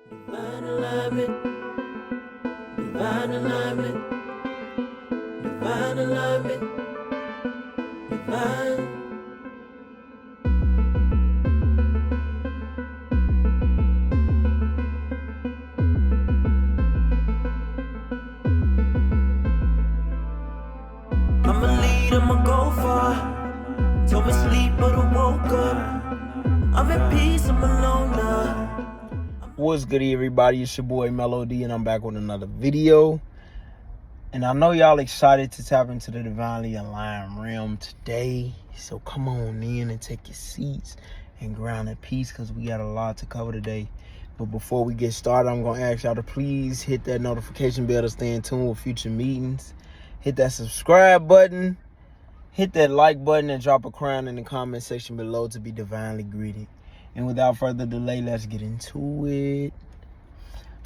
Divine alignment, divine alignment, divine alignment, divine. I'ma lead, I'ma go far. Told me sleep, but I woke up. I'm at peace, I'm alone now. What's good, everybody? It's your boy Melody, and I'm back with another video. And I know y'all excited to tap into the divinely aligned realm today. So come on in and take your seats and ground at peace, because we got a lot to cover today. But before we get started, I'm going to ask y'all to please hit that notification bell to stay in tune with future meetings. Hit that subscribe button. Hit that like button and drop a crown in the comment section below to be divinely greeted. And without further delay, let's get into it.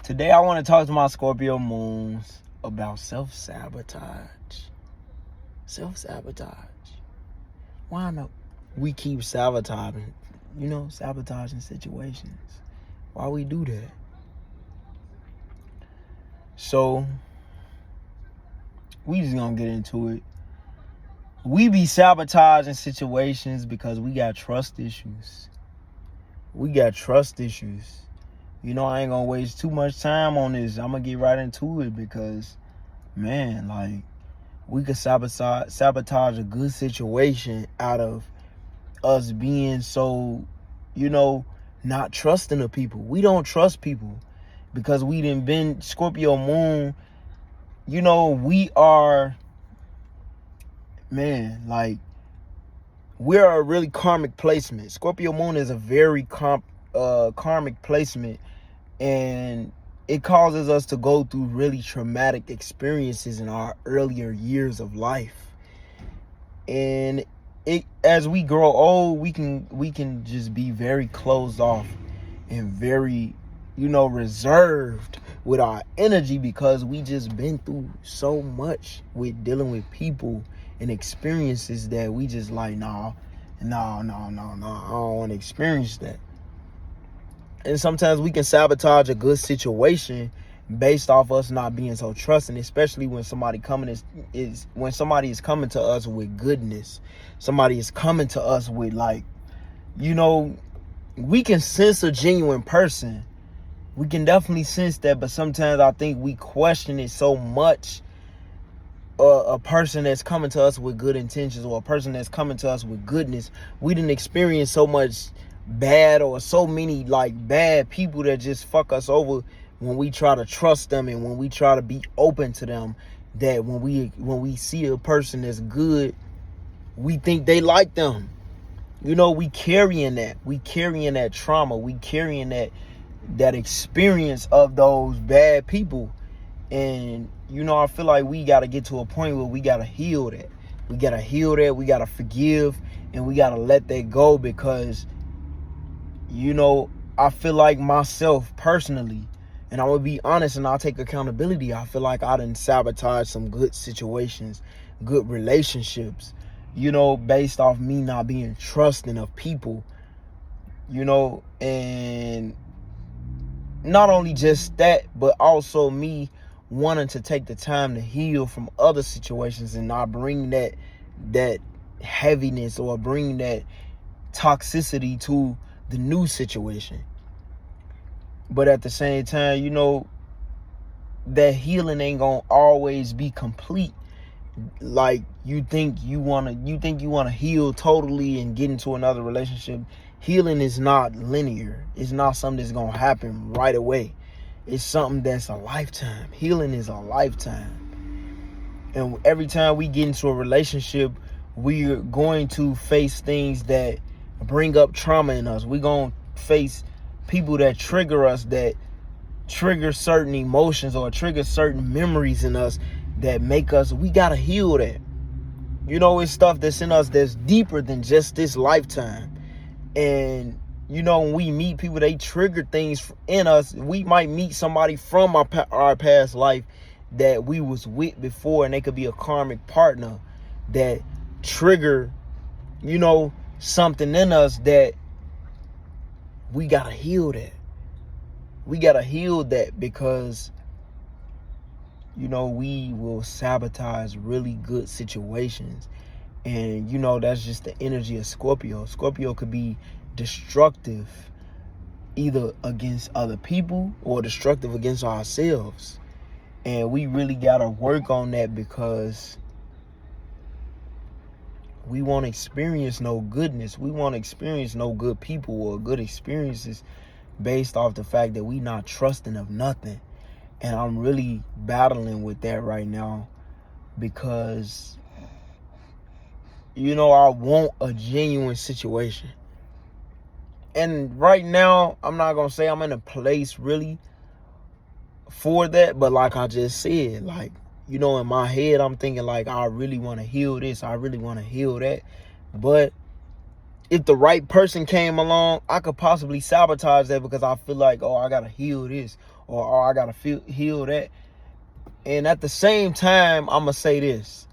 Today, I want to talk to my Scorpio Moons about self-sabotage. Self-sabotage. Why not? We keep sabotaging, sabotaging situations. Why we do that? So, we just gonna get into it. We be sabotaging situations because we got trust issues. I ain't gonna waste too much time on this. I'm gonna get right into it because, man, we could sabotage a good situation out of us being so, not trusting the people. We don't trust people because we done been Scorpio Moon. We are, we're a really karmic placement. Scorpio Moon is a very karmic placement, and it causes us to go through really traumatic experiences in our earlier years of life. And as we grow old, we can just be very closed off and very, reserved with our energy because we just been through so much with dealing with people and experiences that we just like, no, I don't want to experience that. And sometimes we can sabotage a good situation based off us not being so trusting, especially when somebody when somebody is coming to us with goodness. Somebody is coming to us with we can sense a genuine person. We can definitely sense that, but sometimes I think we question it so much. A person that's coming to us with good intentions, or a person that's coming to us with goodness, we didn't experience so much bad, or so many bad people that just fuck us over when we try to trust them and when we try to be open to them, that when we see a person that's good, we think they like them. We carrying that trauma, we carrying that experience of those bad people. And I feel like we got to get to a point where we got to heal that. We got to forgive, and we got to let that go, because I feel like myself personally, and I will be honest and I'll take accountability, I feel like I done sabotaged some good situations, good relationships, based off me not being trusting of people, and not only just that, but also me wanting to take the time to heal from other situations and not bring that heaviness or bring that toxicity to the new situation. But at the same time, that healing ain't gonna always be complete. Like you think you wanna heal totally and get into another relationship. Healing is not linear. It's not something that's gonna happen right away. It's something that's a lifetime. Healing is a lifetime. And every time we get into a relationship, we're going to face things that bring up trauma in us. We're going to face people that trigger us, that trigger certain emotions or trigger certain memories in us that make us, we got to heal that. It's stuff that's in us that's deeper than just this lifetime. And when we meet people, they trigger things in us. We might meet somebody from our past life that we was with before, and they could be a karmic partner that trigger, something in us that we gotta heal that. We gotta heal that, because we will sabotage really good situations. And that's just the energy of Scorpio. Scorpio could be destructive either against other people or destructive against ourselves. And we really gotta work on that, because we won't experience no goodness. We won't experience no good people or good experiences based off the fact that we not trusting of nothing. And I'm really battling with that right now, because I want a genuine situation. And right now, I'm not gonna say I'm in a place really for that, but like I just said, like, in my head, I'm thinking like, I really want to heal this, I really want to heal that. But if the right person came along, I could possibly sabotage that, because I feel like, I gotta heal this, or I gotta heal that. And at the same time, I'm gonna say this: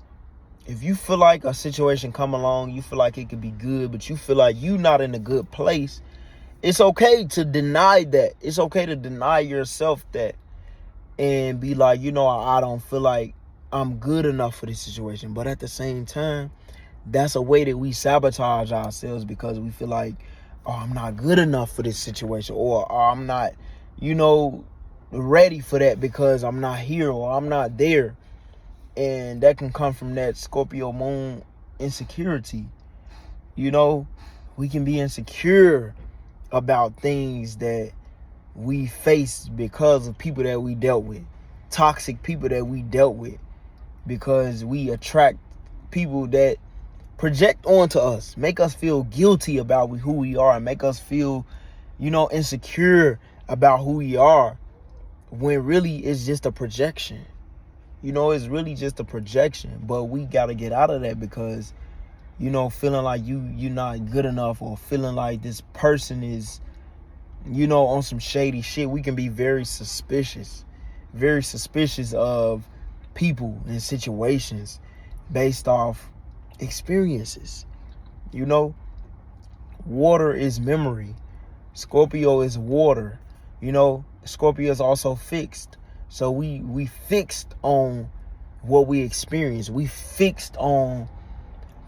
if you feel like a situation come along, you feel like it could be good, but you feel like you not in a good place, it's okay to deny that. It's okay to deny yourself that, and be like, I don't feel like I'm good enough for this situation. But at the same time, that's a way that we sabotage ourselves, because we feel like, I'm not good enough for this situation, or I'm not, ready for that, because I'm not here, or I'm not there. And that can come from that Scorpio Moon insecurity. We can be insecure about things that we face because of people that we dealt with, toxic people that we dealt with, because we attract people that project onto us, make us feel guilty about who we are, and make us feel, insecure about who we are, when really it's just a projection. It's really just a projection. But we got to get out of that, because, feeling like you're not good enough, or feeling like this person is, on some shady shit. We can be very suspicious of people and situations based off experiences. Water is memory. Scorpio is water. Scorpio is also fixed. So we fixed on what we experience. We fixed on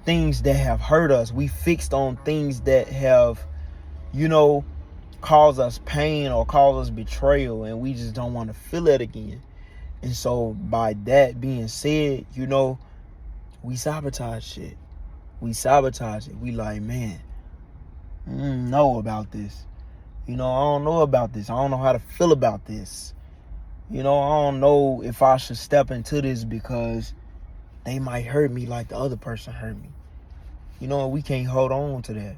things that have hurt us. We fixed on things that have, caused us pain or caused us betrayal, and we just don't want to feel it again. And so by that being said, we sabotage shit. We sabotage it. We like, man, I don't know about this. I don't know about this. I don't know how to feel about this. I don't know if I should step into this, because they might hurt me like the other person hurt me. We can't hold on to that.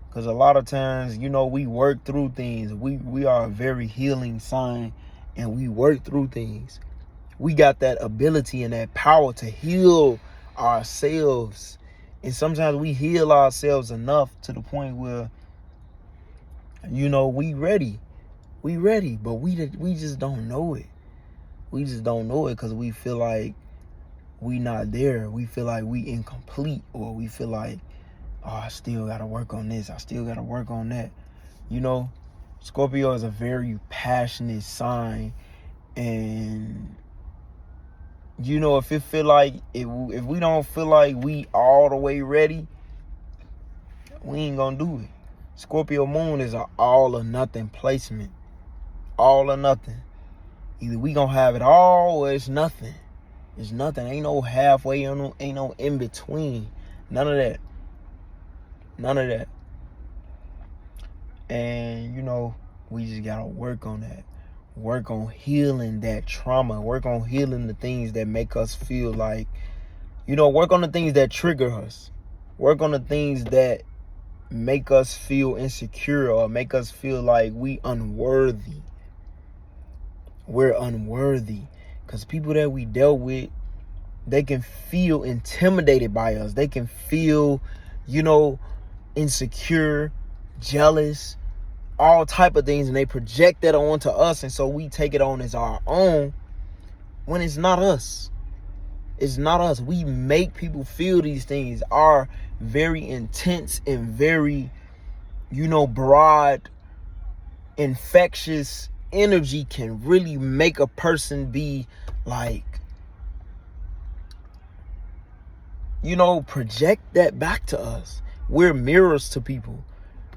Because a lot of times, we work through things. We are a very healing sign, and we work through things. We got that ability and that power to heal ourselves. And sometimes we heal ourselves enough to the point where, we ready. We ready, but we just don't know it. We just don't know it, because we feel like we not there. We feel like we incomplete, or we feel like, I still got to work on this. I still got to work on that. Scorpio is a very passionate sign. And, if it feel like, if we don't feel like we all the way ready, we ain't going to do it. Scorpio Moon is an all or nothing placement. All or nothing. Either we going to have it all, or it's nothing. It's nothing. Ain't no halfway, ain't no in between. None of that. None of that. And, we just got to work on that. Work on healing that trauma. Work on healing the things that make us feel like, work on the things that trigger us. Work on the things that make us feel insecure, or make us feel like we unworthy. We're unworthy. Because people that we dealt with, they can feel intimidated by us. They can feel, insecure, jealous, all type of things, and they project that onto us. And so we take it on as our own, when it's not us. It's not us. We make people feel these things. Our very intense and very, broad, infectious energy can really make a person be like, project that back to us. We're mirrors to people.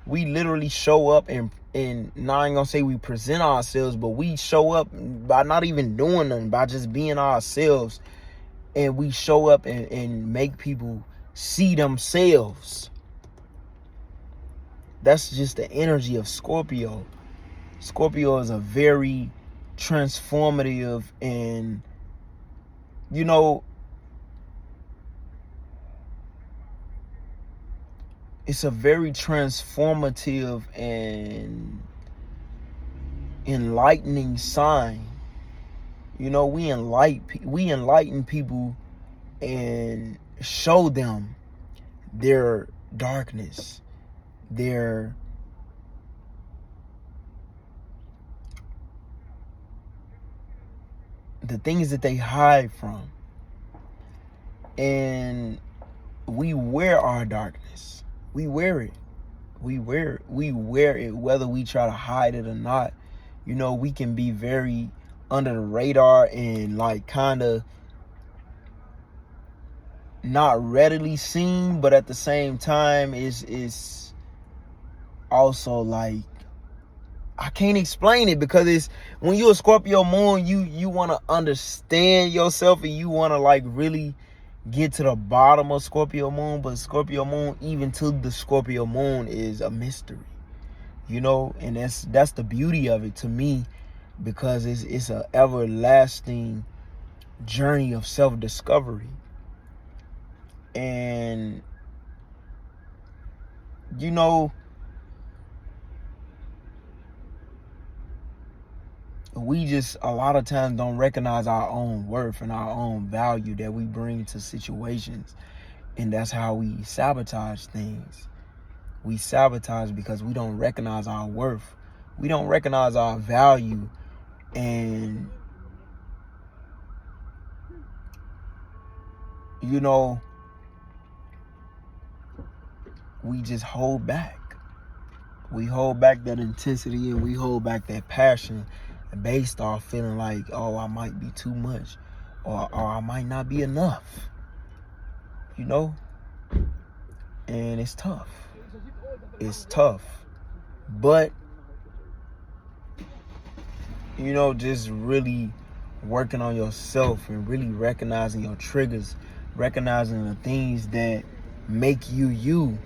We literally show up and now I ain't gonna say we present ourselves, but we show up by not even doing nothing, by just being ourselves. And we show up and make people see themselves. That's just the energy of Scorpio. Scorpio is a very transformative and, it's a very transformative and enlightening sign. We enlighten people and show them their darkness, the things that they hide from. And we wear our darkness. We wear it. We wear it whether we try to hide it or not. We can be very under the radar and like kind of not readily seen, but at the same time is also like, I can't explain it, because it's when you're a Scorpio moon, you want to understand yourself and you want to like really get to the bottom of Scorpio moon. But Scorpio moon, even to the Scorpio moon, is a mystery, and that's the beauty of it to me, because it's an everlasting journey of self-discovery. And we just a lot of times don't recognize our own worth and our own value that we bring to situations. And that's how we sabotage things. We sabotage because we don't recognize our worth. We don't recognize our value. And, we just hold back. We hold back that intensity and we hold back that passion based off feeling like, oh, I might be too much, or I might not be enough. And it's tough. It's tough. But, just really working on yourself and really recognizing your triggers, recognizing the things that make you you,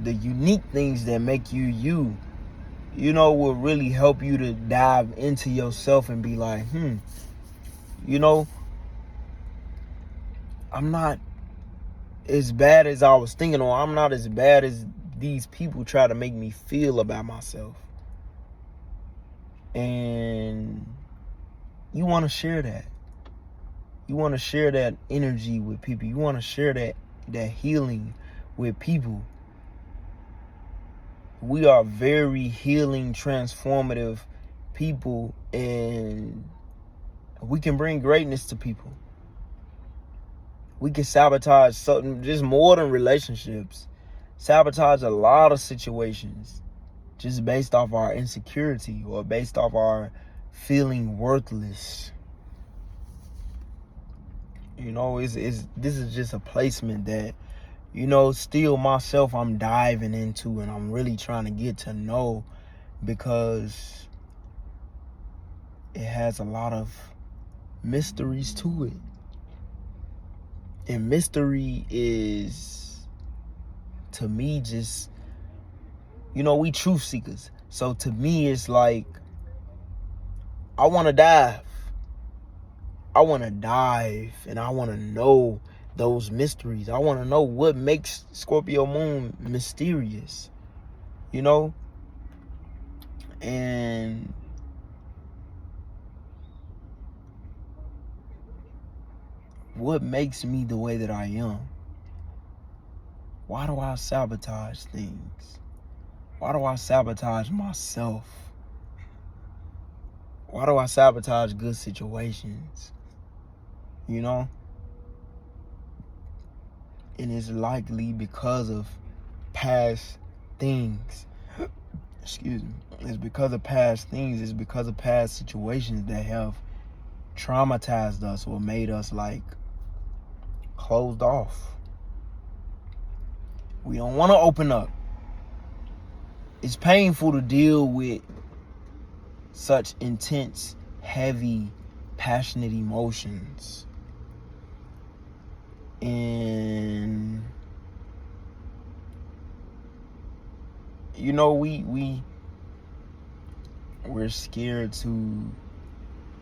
the unique things that make you you, will really help you to dive into yourself and be like, I'm not as bad as I was thinking, or I'm not as bad as these people try to make me feel about myself. And you want to share that. You want to share that energy with people. You want to share that healing with people. We are very healing, transformative people, and we can bring greatness to people. We can sabotage something, just more than relationships. Sabotage a lot of situations just based off our insecurity or based off our feeling worthless. This is just a placement that, still myself I'm diving into and I'm really trying to get to know, because it has a lot of mysteries to it. And mystery is, to me, just, we truth seekers. So to me, it's like, I want to dive. I want to dive and I want to know those mysteries. I want to know what makes Scorpio Moon mysterious, and what makes me the way that I am. Why do I sabotage things? Why do I sabotage myself? Why do I sabotage good situations? And it's likely because of past things. excuse me, it's because of past things, it's because of past situations that have traumatized us or made us like closed off. We don't want to open up. It's painful to deal with such intense, heavy, passionate emotions. And you know, we're scared to,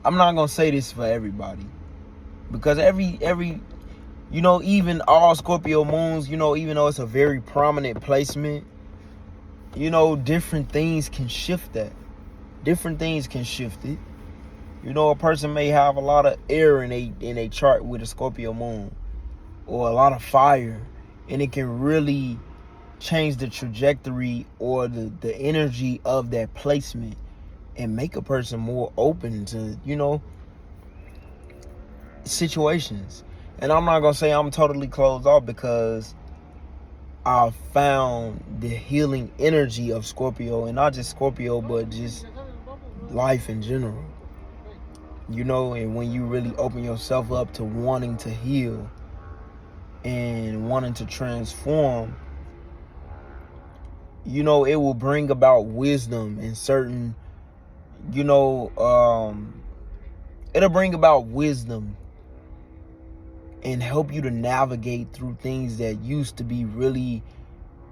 I'm not gonna say this for everybody, because every you know, even all Scorpio moons, you know, even though it's a very prominent placement, you know, different things can shift that. Different things can shift it. You know, a person may have a lot of air in a chart with a Scorpio moon, or a lot of fire, and it can really change the trajectory or the energy of that placement and make a person more open to, you know, situations. And I'm not gonna say I'm totally closed off, because I found the healing energy of Scorpio, and not just Scorpio, but just life in general. You know, and when you really open yourself up to wanting to heal and wanting to transform, you know, it will bring about wisdom and certain, you know, it'll bring about wisdom and help you to navigate through things that used to be really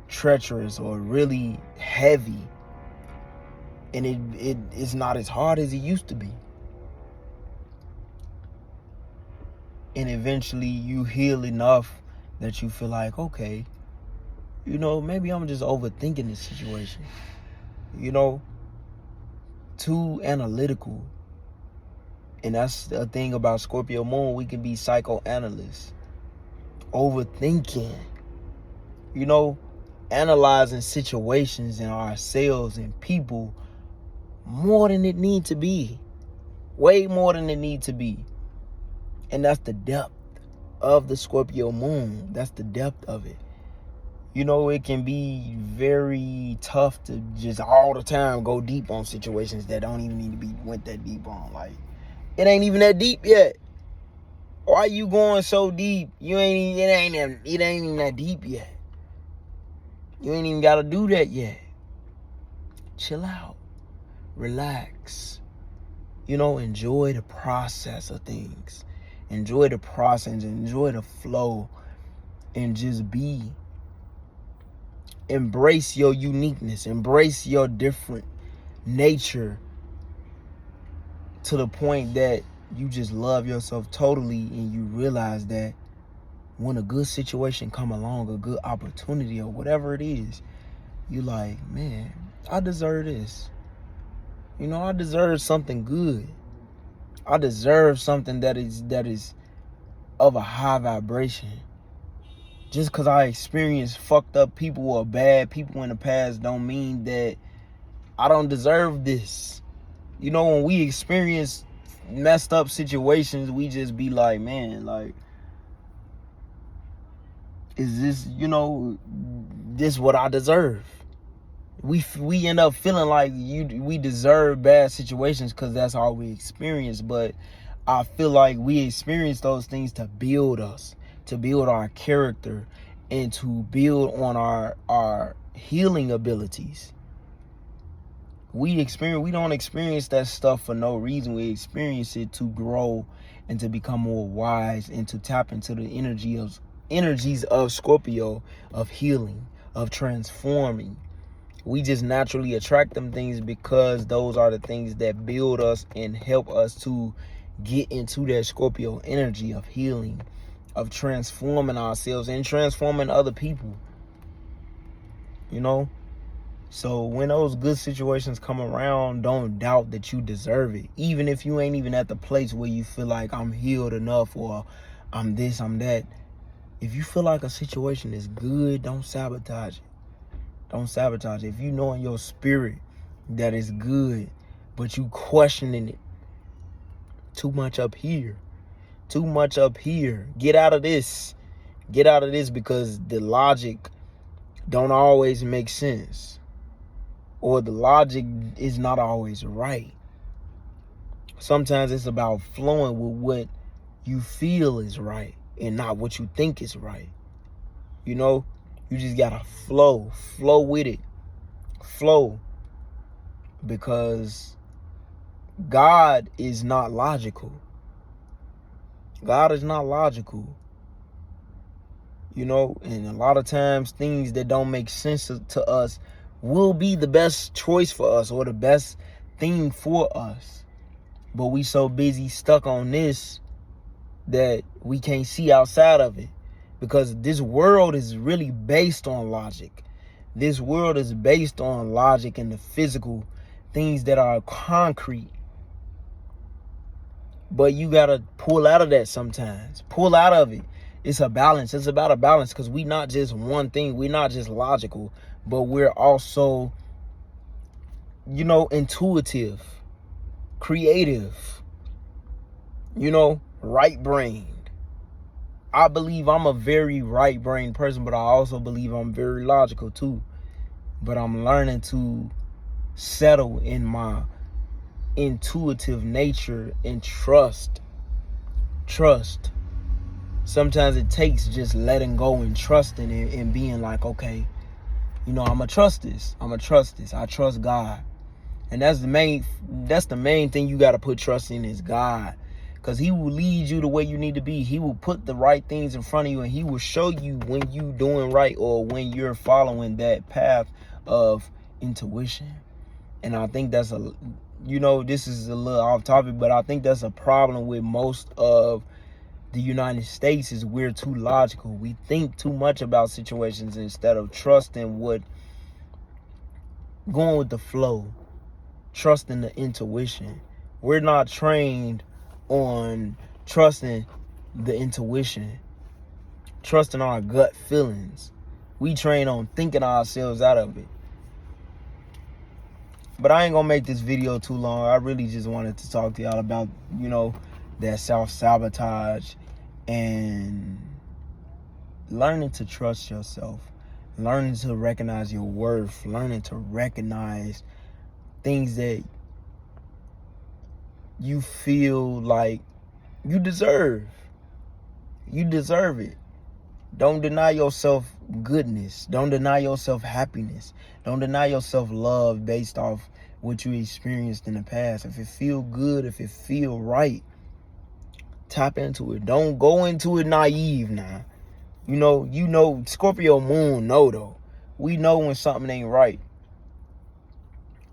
treacherous or really heavy, and it's not as hard as it used to be. And eventually you heal enough that you feel like, okay, you know, maybe I'm just overthinking this situation, you know, too analytical. And that's the thing about Scorpio moon, we can be psychoanalysts, overthinking, you know, analyzing situations and ourselves and people more than it need to be, way more than it need to be. And that's the depth of the Scorpio moon. That's the depth of it. You know, it can be very tough to just all the time go deep on situations that don't even need to be went that deep on. Like, it ain't even that deep yet. Why you going so deep? It ain't even that deep yet. You ain't even gotta do that yet. Chill out. Relax. You know, enjoy the process of things. Enjoy the process, enjoy the flow, and just be. Embrace your uniqueness, embrace your different nature to the point that you just love yourself totally, and you realize that when a good situation come along, a good opportunity or whatever it is, you like, man, I deserve this. You know, I deserve something good. I deserve something that is of a high vibration. Just because I experienced fucked up people or bad people in the past don't mean that I don't deserve this. You know, when we experience messed up situations, we just be like, man, like, is this, you know, this what I deserve? We end up feeling like we deserve bad situations because that's all we experience. But I feel like we experience those things to build us, to build our character, and to build on our healing abilities. We don't experience that stuff for no reason. We experience it to grow and to become more wise and to tap into the energies of Scorpio, of healing, of transforming. We just naturally attract them things because those are the things that build us and help us to get into that Scorpio energy of healing, of transforming ourselves and transforming other people. You know? So when those good situations come around, don't doubt that you deserve it. Even if you ain't even at the place where you feel like I'm healed enough or I'm this, I'm that. If you feel like a situation is good, don't sabotage it. Don't sabotage it. If you know in your spirit that it's good, but you questioning it, too much up here. Too much up here. Get out of this. Get out of this, because the logic don't always make sense. or the logic is not always right. Sometimes it's about flowing with what you feel is right and not what you think is right. You know, you just gotta flow with it, flow, because God is not logical. God is not logical. You know, and a lot of times things that don't make sense to us will be the best choice for us or the best thing for us. But we so busy stuck on this that we can't see outside of it, because this world is really based on logic. This world is based on logic and the physical things that are concrete. But you gotta pull out of that sometimes. Pull out of it. It's a balance. It's about a balance, because we not just one thing. We're not just logical, but we're also, you know, intuitive, creative, you know, right-brained. I believe I'm a very right-brained person, but I also believe I'm very logical too. But I'm learning to settle in my intuitive nature and trust. Sometimes it takes just letting go and trusting it and being like, okay, you know, I'm gonna trust this. I trust God. And that's the main thing you got to put trust in, is God, because he will lead you the way you need to be. He will put the right things in front of you, and he will show you when you doing right or when you're following that path of intuition. And I think that's this is a little off topic, but I think that's a problem with most of the United States, is we're too logical. We think too much about situations instead of trusting going with the flow, trusting the intuition. We're not trained on trusting the intuition, trusting our gut feelings. We train on thinking ourselves out of it. But I ain't gonna make this video too long. I really just wanted to talk to y'all about, that self-sabotage and learning to trust yourself, learning to recognize your worth, learning to recognize things that you feel like you deserve. You deserve it. Don't deny yourself goodness. Don't deny yourself happiness. Don't deny yourself love based off what you experienced in the past. If it feel good, if it feel right, tap into it. Don't go into it naive now. Scorpio Moon though. We know when something ain't right.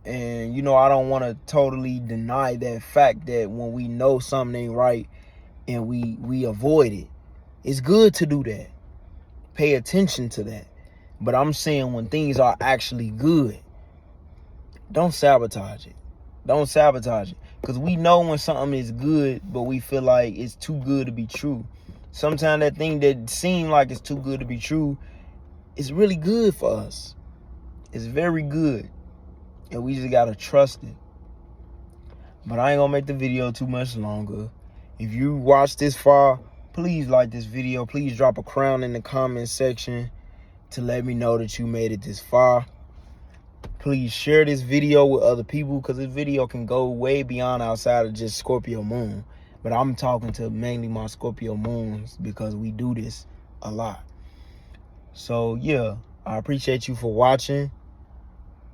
And, I don't want to totally deny that fact that when we know something ain't right and we avoid it, it's good to do that. Pay attention to that. But I'm saying when things are actually good, don't sabotage it. Don't sabotage it. Because we know when something is good, but we feel like it's too good to be true. Sometimes that thing that seems like it's too good to be true is really good for us. It's very good. And we just got to trust it. But I ain't going to make the video too much longer. If you watched this far, please like this video. Please drop a crown in the comment section to let me know that you made it this far. Please share this video with other people, because this video can go way beyond outside of just Scorpio Moon. But I'm talking to mainly my Scorpio Moons, because we do this a lot. So, yeah, I appreciate you for watching.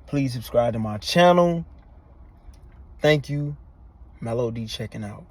Please subscribe to my channel. Thank you. Melody checking out.